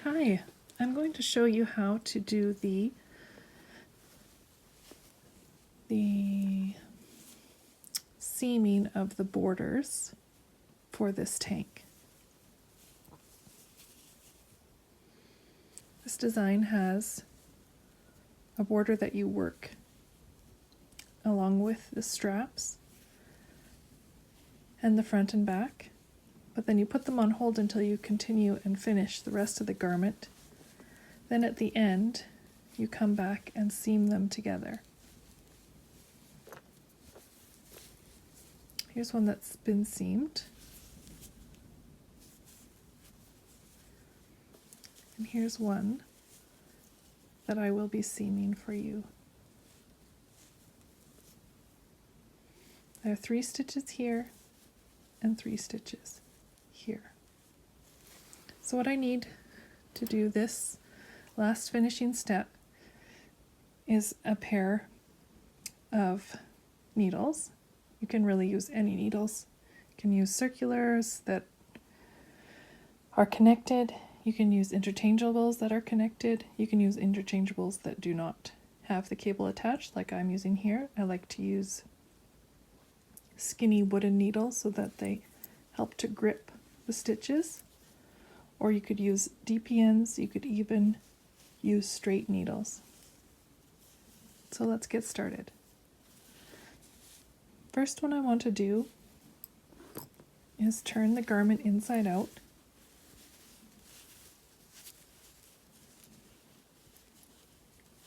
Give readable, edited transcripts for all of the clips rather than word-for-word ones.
Hi, I'm going to show you how to do the seaming of the borders for this tank. This design has a border that you work along with the straps and the front and back, but then you put them on hold until you continue and finish the rest of the garment. Then at the end, you come back and seam them together. Here's one that's been seamed. And here's one that I will be seaming for you. There are 3 stitches here and 3 stitches here. So what I need to do this last finishing step is a pair of needles. You can really use any needles. You can use circulars that are connected. You can use interchangeables that are connected. You can use interchangeables that do not have the cable attached, like I'm using here. I like to use skinny wooden needles so that they help to grip the stitches. Or you could use DPNs. You could even use straight needles. So let's get started. First one I want to do is turn the garment inside out.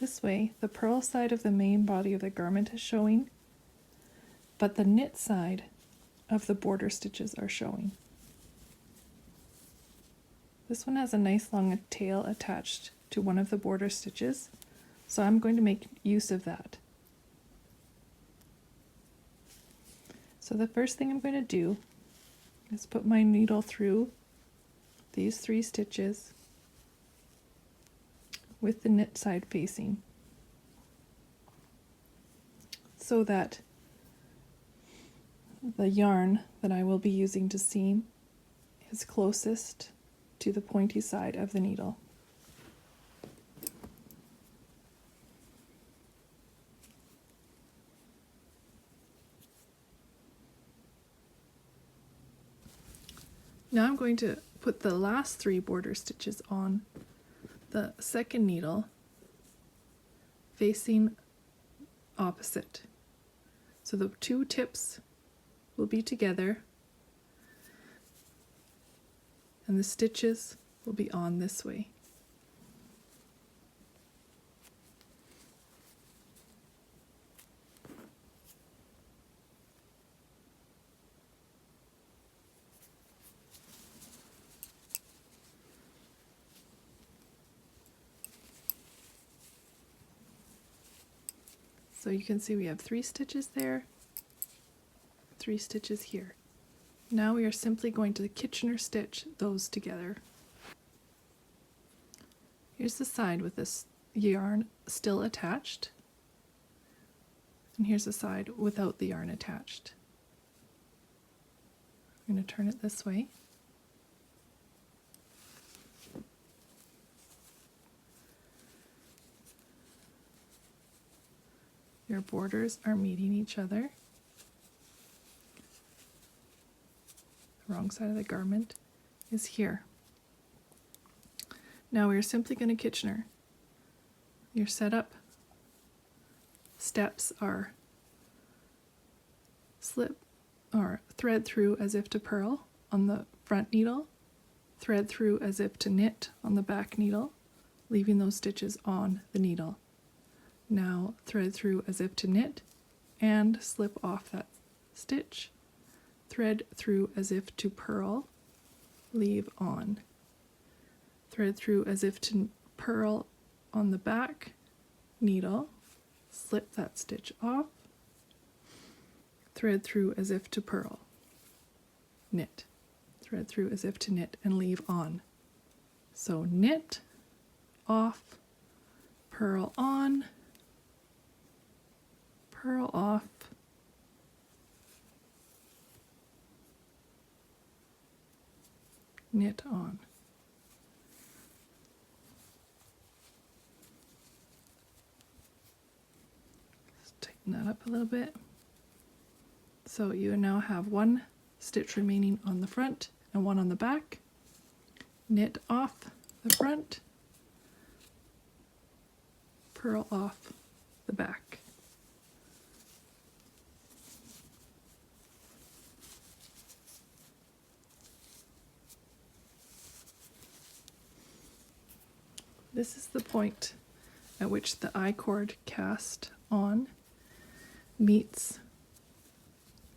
This way, the purl side of the main body of the garment is showing, but the knit side of the border stitches are showing. This one has a nice long tail attached to one of the border stitches, so I'm going to make use of that. So the first thing I'm going to do is put my needle through these 3 stitches with the knit side facing, so that the yarn that I will be using to seam is closest to the pointy side of the needle. Now I'm going to put the last 3 border stitches on the second needle facing opposite. So the 2 tips will be together and the stitches will be on this way. So you can see we have 3 stitches there, 3 stitches here. Now we are simply going to Kitchener stitch those together. Here's the side with this yarn still attached, and here's the side without the yarn attached. I'm going to turn it this way. Your borders are meeting each other. The wrong side of the garment is here. Now we're simply going to Kitchener. Your setup steps are slip or thread through as if to purl on the front needle, thread through as if to knit on the back needle, leaving those stitches on the needle. Now thread through as if to knit and slip off that stitch, thread through as if to purl, leave on. Thread through as if to purl on the back needle, slip that stitch off, thread through as if to purl, knit, thread through as if to knit and leave on. So knit, off, purl on, purl off, knit on. Tighten that up a little bit. So you now have one stitch remaining on the front and one on the back. Knit off the front, purl off the back. This is the point at which the I-cord cast on meets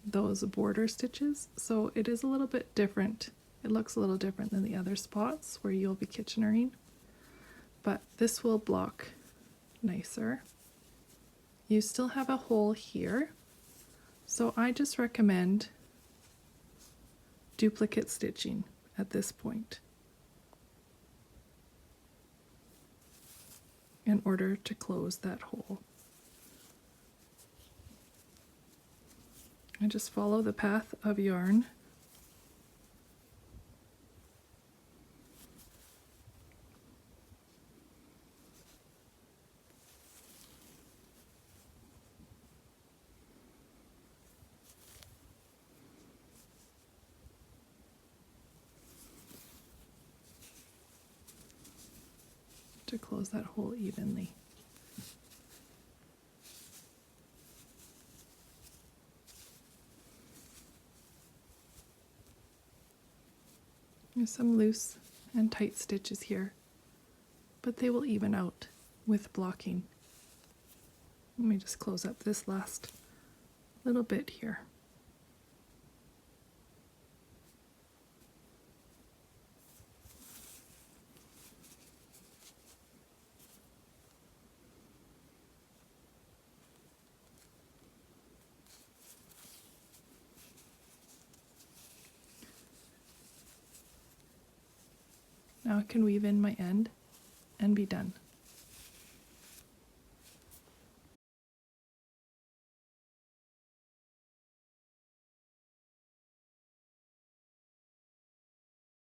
those border stitches, so it is a little bit different. It looks a little different than the other spots where you'll be Kitchenerring, but this will block nicer. You still have a hole here, so I just recommend duplicate stitching at this point in order to close that hole. I just follow the path of yarn to close that hole evenly. There's some loose and tight stitches here, but they will even out with blocking. Let me just close up this last little bit here. Now I can weave in my end and be done.